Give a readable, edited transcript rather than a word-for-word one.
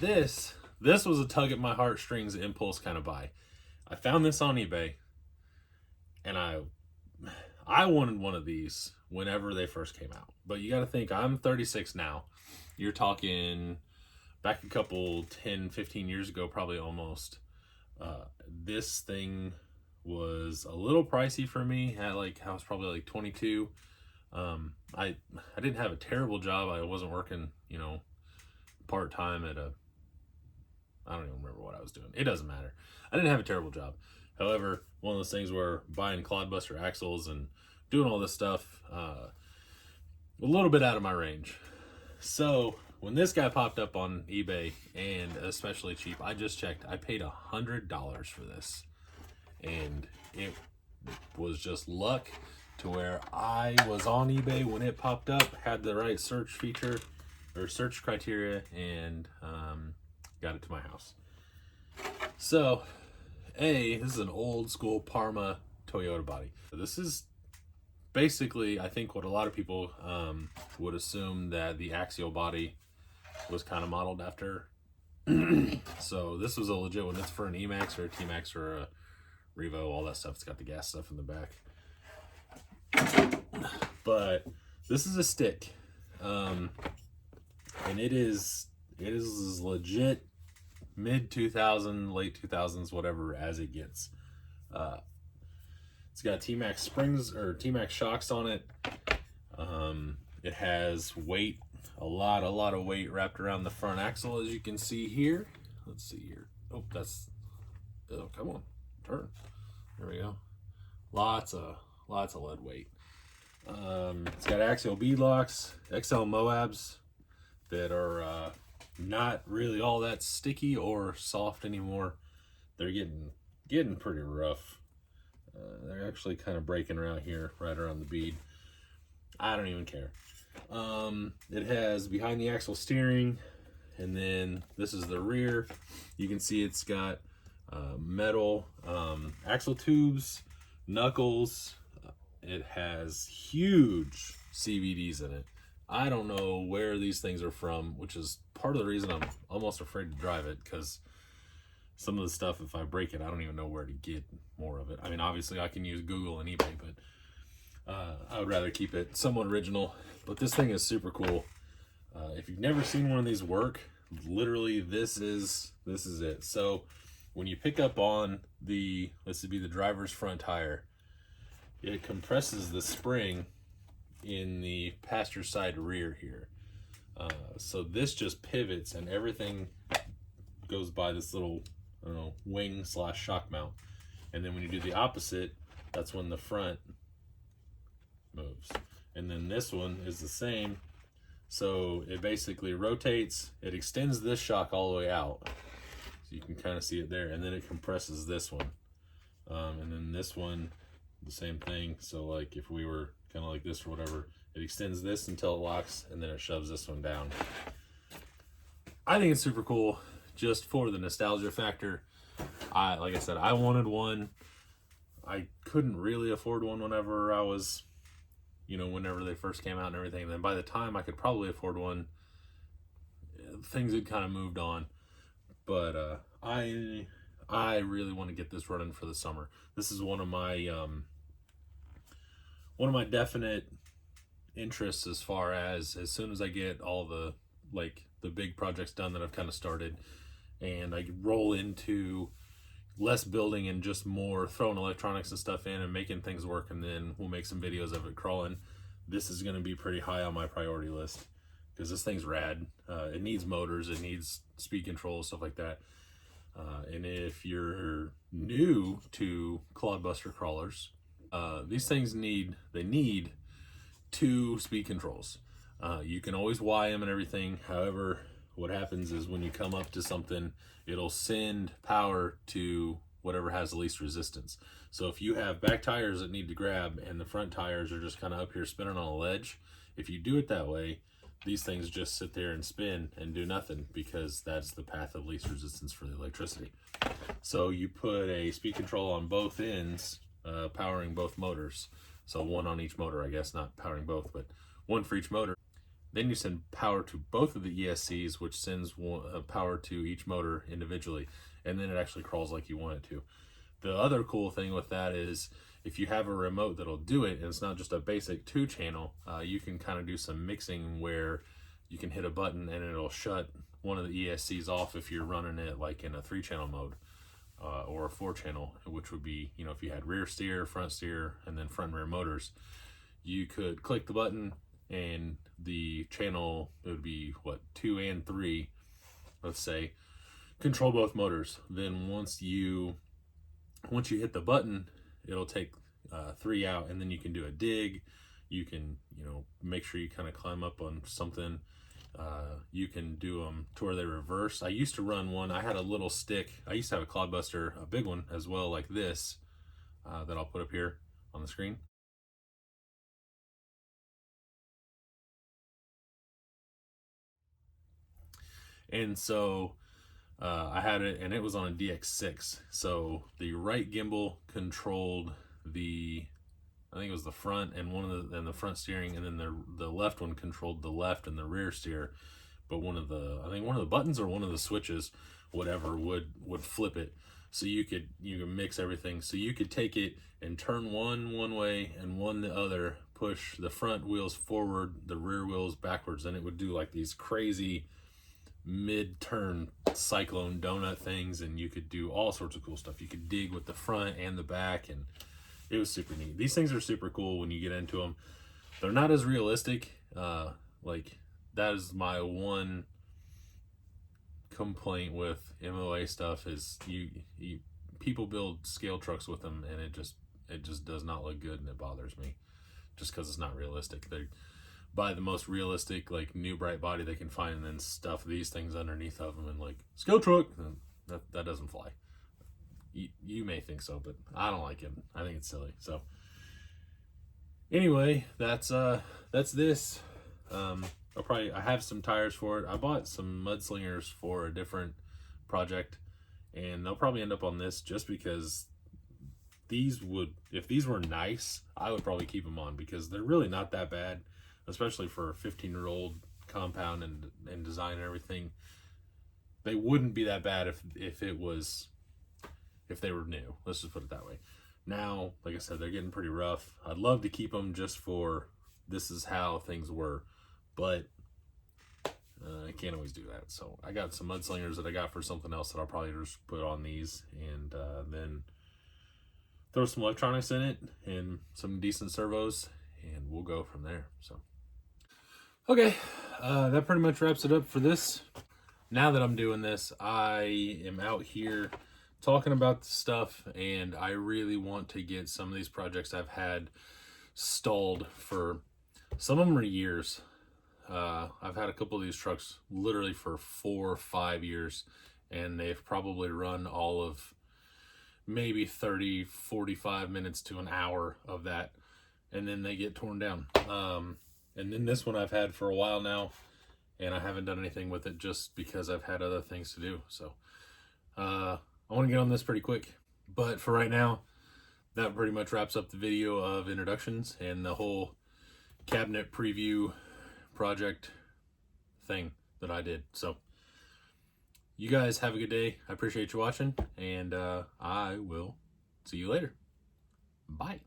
this was a tug at my heartstrings impulse kind of buy. I found this on eBay, and I wanted one of these whenever they first came out. But you got to think, I'm 36 now. You're talking back a couple 10, 15 years ago, probably almost. This thing was a little pricey for me. I was probably like 22. I didn't have a terrible job. I wasn't working, part-time at I don't even remember what I was doing. It doesn't matter. I didn't have a terrible job. However, one of those things where buying Clodbuster axles and doing all this stuff, a little bit out of my range. So when this guy popped up on eBay, and especially cheap, I just checked, I paid $100 for this. And it was just luck to where I was on eBay when it popped up, had the right search feature or search criteria, and got it to my house. So, this is an old school Parma Toyota body. This is basically, I think, what a lot of people would assume that the axial body was kind of modeled after. So this was a legit one. It's for an E-Max or a T-Max or a Revo, all that stuff. It's got the gas stuff in the back. But this is a stick. And it is legit mid 2000, late 2000s, whatever as it gets. It's got T-Max springs or T-Max shocks on it. It has weight, a lot of weight wrapped around the front axle, as you can see here. Let's see here. Oh, come on, turn. There we go. Lots of lead weight. It's got axial bead locks, XL Moabs that are not really all that sticky or soft anymore. They're getting pretty rough. They're actually kind of breaking around here, right around the bead. I don't even care. It has behind the axle steering, and then this is the rear. You can see it's got metal axle tubes, knuckles. It has huge CVDs in it. I don't know where these things are from, which is part of the reason I'm almost afraid to drive it, because some of the stuff, if I break it, I don't even know where to get more of it. I mean, obviously I can use Google and eBay, but I would rather keep it somewhat original. But this thing is super cool. If you've never seen one of these work, literally this is it. So when you pick up on the, let's be the driver's front tire, it compresses the spring in the passenger side rear here. So this just pivots and everything goes by this little, I don't know, wing / shock mount. And then when you do the opposite, that's when the front moves. And then this one is the same. So it basically rotates, it extends this shock all the way out. So you can kind of see it there. And then it compresses this one. And then this one, the same thing. So like if we were kind of like this or whatever, it extends this until it locks, and then it shoves this one down. I think it's super cool just for the nostalgia factor. Like I said, I wanted one. I couldn't really afford one whenever I was, whenever they first came out and everything. And then by the time I could probably afford one, things had kind of moved on. But I really want to get this running for the summer. This is one of my definite interests, as far as soon as I get all the big projects done that I've kind of started, and I roll into less building and just more throwing electronics and stuff in and making things work, and then we'll make some videos of it crawling. This is going to be pretty high on my priority list, because this thing's rad. It needs motors, it needs speed control, stuff like that. And if you're new to Clodbuster crawlers, these things need 2 speed controls. You can always Y them and everything. However, what happens is when you come up to something, it'll send power to whatever has the least resistance. So if you have back tires that need to grab and the front tires are just kind of up here spinning on a ledge, if you do it that way, these things just sit there and spin and do nothing, because that's the path of least resistance for the electricity. So you put a speed control on both ends, powering both motors. So one on each motor, I guess, not powering both, but one for each motor. Then you send power to both of the ESCs, which sends power to each motor individually, and then it actually crawls like you want it to. The other cool thing with that is if you have a remote that'll do it, and it's not just a basic 2-channel, you can kind of do some mixing where you can hit a button and it'll shut one of the ESCs off if you're running it like in a 3-channel mode, or a 4-channel, which would be, you know, if you had rear steer, front steer, and then front and rear motors, you could click the button and the channel, it would be what, 2 and 3, let's say, control both motors. Then once you hit the button, it'll take 3 out, and then you can do a dig. You can, you know, make sure you kind of climb up on something. You can do them to where they reverse. I used to run one, I had a little stick. I used to have a Clodbuster, a big one as well, like this, that I'll put up here on the screen. And so I had it, and it was on a DX6. So the right gimbal controlled the, I think it was the front and the front steering, and then the left one controlled the left and the rear steer. But one of the buttons or one of the switches, whatever, would flip it. So you could mix everything. So you could take it and turn one way and one the other, push the front wheels forward, the rear wheels backwards, and it would do like these crazy mid-turn cyclone donut things, and you could do all sorts of cool stuff. You could dig with the front and the back, and it was super neat. These things are super cool when you get into them. They're not as realistic. Like, that is my one complaint with MOA stuff, is people build scale trucks with them, and it just does not look good, and it bothers me just because it's not realistic. They buy the most realistic, like, new bright body they can find, and then stuff these things underneath of them and like, scale truck, that doesn't fly. You may think so, but I don't like it. I think it's silly. So anyway, that's this. I have some tires for it. I bought some mudslingers for a different project, and they'll probably end up on this just because if these were nice, I would probably keep them on, because they're really not that bad, especially for a 15-year-old compound and design and everything. They wouldn't be that bad if they were new. Let's just put it that way. Now, like I said, they're getting pretty rough. I'd love to keep them just for this is how things were, but I can't always do that. So I got some mudslingers that I got for something else that I'll probably just put on these, and then throw some electronics in it and some decent servos, and we'll go from there. So okay, that pretty much wraps it up for this. Now that I'm doing this, I am out here talking about the stuff, and I really want to get some of these projects I've had stalled for, some of them are years. I've had a couple of these trucks literally for 4 or 5 years, and they've probably run all of maybe 30, 45 minutes to an hour of that, and then they get torn down. And then this one I've had for a while now, and I haven't done anything with it just because I've had other things to do. So I want to get on this pretty quick, but for right now, that pretty much wraps up the video of introductions and the whole cabinet preview project thing that I did. So you guys have a good day. I appreciate you watching, and I will see you later. Bye.